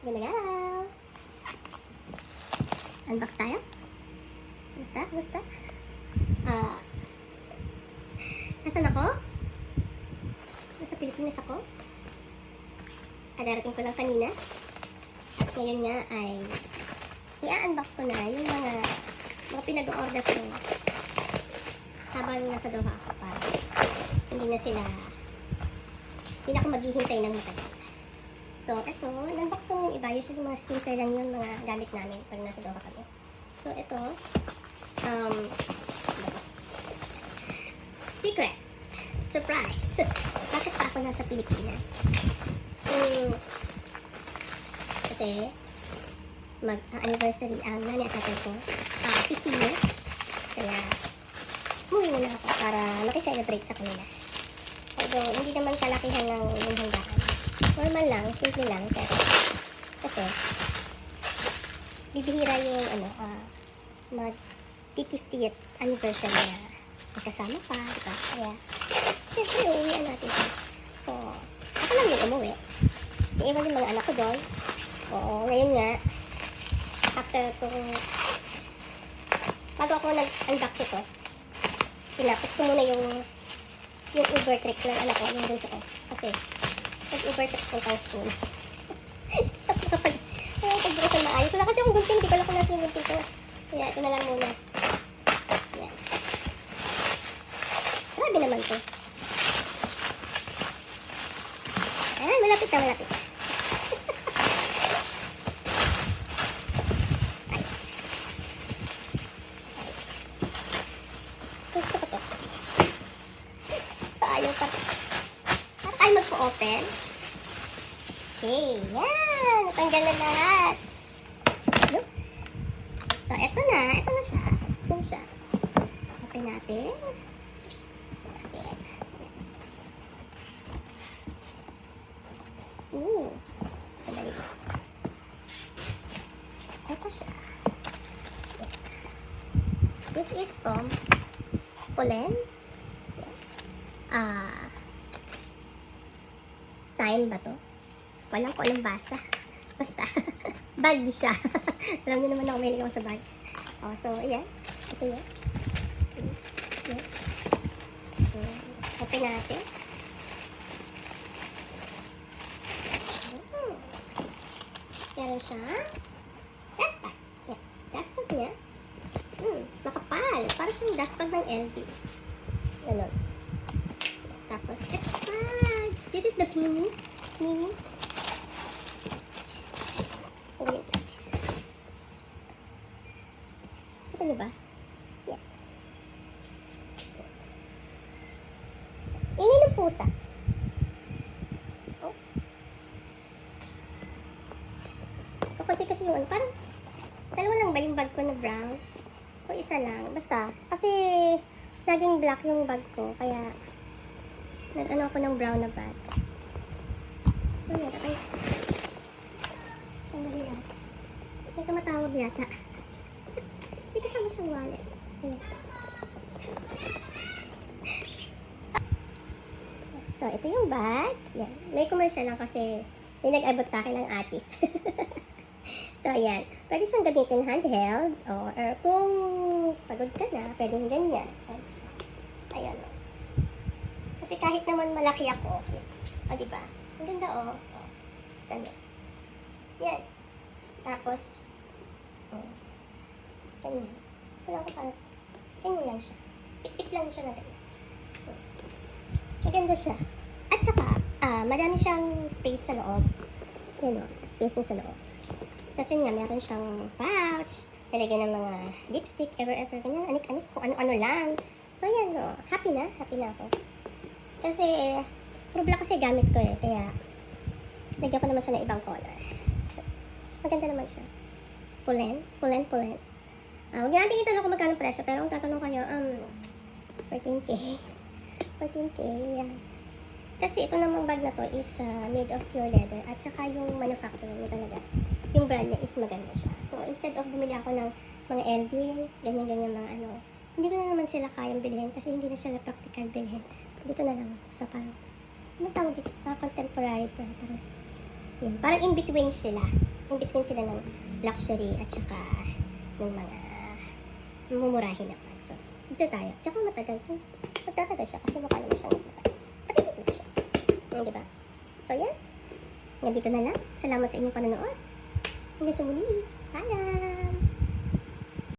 Ganda galaw. Unbox tayo. Basta. Nasaan ako? Nasa Pilipinas ako. Darating ko lang kanina. At ngayon nga ay i-unbox ko na yung mga pinag-order ko habang nasa Doha ako para hindi na ako maghihintay ng matagal. So, ito, in-unbox ko yung iba. Usually mga skincare lang yung mga gamit namin pag nasa Doha kami. So, ito, secret! Surprise! Bakit pa ako nasa Pilipinas? Kasi, mag-anniversary ang nanay at tatay ko. 50 years. Kaya, umuwi na ako para makiselebrate sa kanila. Although, hindi naman kalakihan ng handaan. Normal lang, simple lang. Pero, kasi, bibihira yung, mag-50th anniversary na magkasama pa, diba? Kaya, siyempre, uuwian natin. So, ako lang yung umuwi. Iiwan yung mga anak ko doon. Oo, ngayon nga, after kung bago ako nag-unbox ito, pinapos ko muna yung Uber trip ng anak ko, yung bunso ko. Kasi, nag-Uber trip ko pang school. Tapos kapag pag-bukasan maayos. Wala kasi akong gunting, hindi ko alam kung nasa yung gunting ko. Kaya, ito na lang muna. Yan. Grabe naman to. Ayan, malapit na. Ay. Gusto ko to. Ayaw pa. Para tayo magpo-open. Okay, yan. Natanggal na lahat. Look. So, eto na siya. Ito siya. Open natin. Sandali. Ito siya. This is from Polen. Sign ba to? Walang ko anong basa. Basta, bag siya. Alam niyo naman ako, mahilig ako sa bag. So, ayan. Ito yan. Open natin. Meron siya. Dust bag. Yan. Dust bag niya. Makapal. Para siyang dust bag ng LV. Ganon. Tapos, ito bag. This is the mini. Ito nyo ba? Yan. Ingay ng pusa. Kakunti kasi yung parang dalawa lang ba yung bag ko na brown? O isa lang? Basta, kasi naging black yung bag ko, kaya nag-ano ako ng brown na bag. So, yan. Ay, tanggalin lang. May tumatawag yata. May kasama siyang wallet. Ayan. So, ito yung bag. Yan. May commercial lang kasi may nag-abot sa akin ng atis. So, ayan. Pwede siyang gamitin handheld or kung pagod ka na, pwedeng ganyan. Ayan. Kasi kahit naman malaki ako, diba? Ang ganda, Ganda. Yan. Tapos, ganyan. Wala ko parang, ganyan lang siya. Pik-pik lang siya na ganyan. Maganda siya. At saka, madami siyang space sa loob. Yan space niya sa loob. Tapos yun nga, meron siyang pouch, nalagyan ng mga lipstick, ever, ganyan, anik-anik, kung ano-ano lang. So yan, happy na ako. Kasi, puro black kasi gamit ko kaya, lagyan ko naman siya ng ibang color. So, maganda naman siya. Polen. Huwag niya natin itanong kung magkano presyo, pero kung tatanong kayo, 14K. 14K, yan. Kasi ito namang bag na to is made of pure leather, at saka yung manufacturer niya talaga, yung brand niya is maganda siya. So, instead of bumili ako ng mga LV, ganyan-ganyan mga hindi ko na naman sila kayang bilhin kasi hindi na sila practical bilhin. Dito na lang sa parang, ano tawag dito? Contemporary brand. Parang in between sila. in between sila ng luxury at saka ng mga mumurahin na pag. So, dito tayo. Tsaka matagal. So, magtatagal siya kasi mukha naman siyang matagal. Patitid siya. Diba? So, yan. Hanggang dito na lang. Salamat sa inyong panonood. Hanggang sa muli. Paalam!